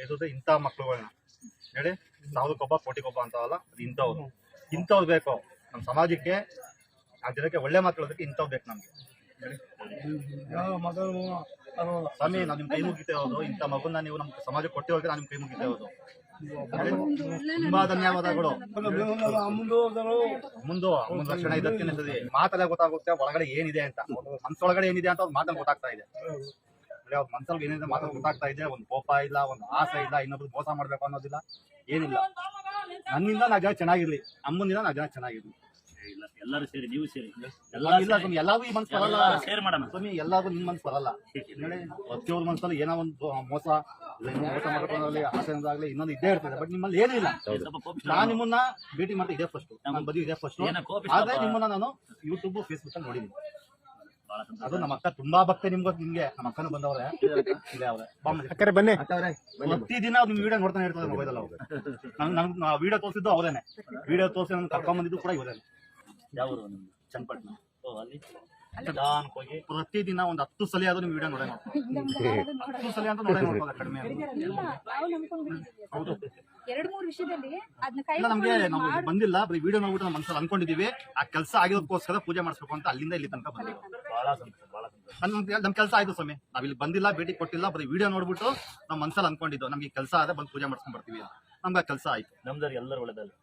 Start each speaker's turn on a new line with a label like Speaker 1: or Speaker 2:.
Speaker 1: ಎದುರು ಇಂಥ ಮಕ್ಳುಗಳನ್ನ ಹೇಳಿ ಸಾವಿರಕ್ಕೊಬ್ಬ ಕೋಟಿಗೊಬ್ಬ ಅಂತವಲ್ಲ, ಅದು ಇಂಥವ್ರು ಬೇಕು ನಮ್ಮ ಸಮಾಜಕ್ಕೆ. ಆ ಜನಕ್ಕೆ ಒಳ್ಳೆ ಮಾತಾಡೋದಕ್ಕೆ ಇಂಥವ್ ಬೇಕು ನಮ್ಗೆ. ಸ್ವಾಮಿ, ನಾವು ನಿಮ್ ಕೈ ಮುಗಿತೇ ಹೋದು. ಇಂಥ ಮಗುನ ನೀವು ನಮ್ಮ ಸಮಾಜಕ್ಕೆ ಕೊಟ್ಟೆ ನಾನು ನಿಮ್ ಕೈ ಮುಗಿತೇ ಹೋದು. ತುಂಬಾ ಧನ್ಯವಾದಗಳು. ಮುಂದೆ ರಕ್ಷಣೆ ಇದಕ್ಕೆ ಮಾತಲ್ಲೇ ಗೊತ್ತಾಗುತ್ತೆ ಒಳಗಡೆ ಏನಿದೆ ಅಂತ, ಮನ್ಸೊಳಗಡೆ ಏನಿದೆ ಅಂತ ಅವ್ರ ಮಾತಲ್ಲಿ ಗೊತ್ತಾಗ್ತಾ ಇದೆ. ಅವ್ರ ಮನ್ಸಲ್ಲಿ ಏನಿದೆ ಮಾತಲ್ಲಿ ಗೊತ್ತಾಗ್ತಾ ಇದೆ. ಒಂದು ಕೋಪ ಇಲ್ಲ, ಒಂದು ಆಸೆ ಇಲ್ಲ, ಇನ್ನೊಬ್ರು ಮೋಸ ಮಾಡ್ಬೇಕು ಅನ್ನೋದಿಲ್ಲ, ಏನಿಲ್ಲ. ನನ್ನಿಂದ ನಾ ಜನ ಚೆನ್ನಾಗಿರ್ಲಿ, ಅಮ್ಮನಿಂದ ನಾ ಜನ ಚೆನ್ನಾಗಿರ್ಲಿ.
Speaker 2: ಎಲ್ಲರೂ ಸೇರಿ, ನೀವು ಸೇರಿ,
Speaker 1: ಎಲ್ಲಾರ್ಗು ಈ ಮನ್ಸು ಬರಲ್ಲ
Speaker 2: ಶೇರ್ ಮಾಡೋಣ ಸ್ವಾಮಿ.
Speaker 1: ಎಲ್ಲಾರ್ಗು ನಿಮ್ ಮನ್ಸು ಬರಲ್ಲ. ಪ್ರತಿಯೊಬ್ಬರ ಮನ್ಸಲ್ಲಿ ಏನೋ ಒಂದು ಮೋಸ ಮಾಡ್ಕೊಳ್ಳೋದ್ರಲ್ಲಿ, ಆಸೆಯಿಂದಾಗ್ಲಿ ಇನ್ನೊಂದು ಇದ್ದೇ ಇರ್ತದೆ. ಬಟ್ ನಿಮ್ಮಲ್ಲಿ ಏನೂ ಇಲ್ಲ. ನಾನು ನಿಮ್ಮನ್ನ ಭೇಟಿ ಮಾಡ್ತಾ ಇದೇ ಫಸ್ಟ್, ನಾನು ಬದಿ ಇದೇ ಫಸ್ಟ್. ಆದ್ರೆ ನಿಮ್ಮನ್ನ ನಾನು ಯೂಟ್ಯೂಬ್ ಫೇಸ್ಬುಕ್ ಅಲ್ಲಿ ನೋಡಿದ್ದೀನಿ. ಅದು ನಮ್ಮ ಅಕ್ಕ ತುಂಬಾ ಭಕ್ತಿ. ನಿಮ್ಗೆ ನಮ್ಮ ಅಕ್ಕನ ಬಂದವ್ರೆ, ಬನ್ನಿ. ಪ್ರತಿದಿನ ನಿಮ್ ವಿಡಿಯೋ ನೋಡ್ತಾನೆ ಇರ್ತದೆ ಮೊಬೈಲ್ ಅಲ್ಲಿ. ನನ್ಗೆ ವಿಡಿಯೋ ತೋರಿಸಿದ್ದು ಅವರೇನೆ, ವಿಡಿಯೋ ತೋರಿಸಿ ನನ್ಗೆ ಕರ್ಕೊಂಡ್ ಬಂದಿದ್ದು ಕೂಡ ಇವರೇನೆ.
Speaker 2: ಯಾವ
Speaker 1: ಚನ್ನಪಟ್ಟಣ
Speaker 2: ಅಲ್ಲಿ
Speaker 1: ಹೋಗಿ ಪ್ರತಿದಿನ ಒಂದು 10 ಸಲ ಆದ್ರೂ ನಿಮ್ ವಿಡಿಯೋ ನೋಡೇ ನೋಡ್ತಾರೆ. 10 ಸಲ ಅಂತ ನೋಡೇ ನೋಡ್ತಾರೆ, ಕಡಿಮೆ. ಹೌದು,
Speaker 3: 2-3 ವಿಷಯದಲ್ಲಿ
Speaker 1: ನಮ್ಗೆ ನಾವು ಬಂದಿಲ್ಲ, ಬರೀ ವಿಡಿಯೋ ನೋಡ್ಬಿಟ್ಟು ನಮ್ಮ ಮನಸ್ಸಲ್ಲಿ ಅನ್ಕೊಂಡಿದೀವಿ. ಆ ಕೆಲಸ ಆಗಿರೋದಕ್ಕೋಸ್ಕರ ಪೂಜೆ ಮಾಡಿಸ್ಬೇಕು ಅಂತ ಅಲ್ಲಿಂದ ಇಲ್ಲಿ ತನಕ ಬಂದಿಲ್ಲ.
Speaker 2: ಬಹಳ ಸಂತೋಷ, ಬಹಳ ಸಂತೋಷ.
Speaker 1: ನಮ್ ಕೆಲಸ ಆಯ್ತು ಸ್ವಾಮಿ. ನಾವ್ ಇಲ್ಲಿ ಬಂದಿಲ್ಲ, ಭೇಟಿ ಕೊಟ್ಟಿಲ್ಲ, ಬರೀ ವಿಡಿಯೋ ನೋಡ್ಬಿಟ್ಟು ನಮ್ಮ ಮನಸ್ಸಲ್ಲಿ ಅನ್ಕೊಂಡಿದ್ದು ನಮ್ಗೆ ಕೆಲಸ ಆದ್ರೆ ಬಂದು ಪೂಜೆ ಮಾಡ್ಸ್ಕೊಂಡ್ ಬರ್ತೀವಿ. ನಮ್ಗೆ ಕೆಲಸ ಆಯ್ತು.
Speaker 2: ನಮ್ದವ್ರಿಗೆ ಎಲ್ಲರೂ ಒಳ್ಳೆದಾಗಲಿ.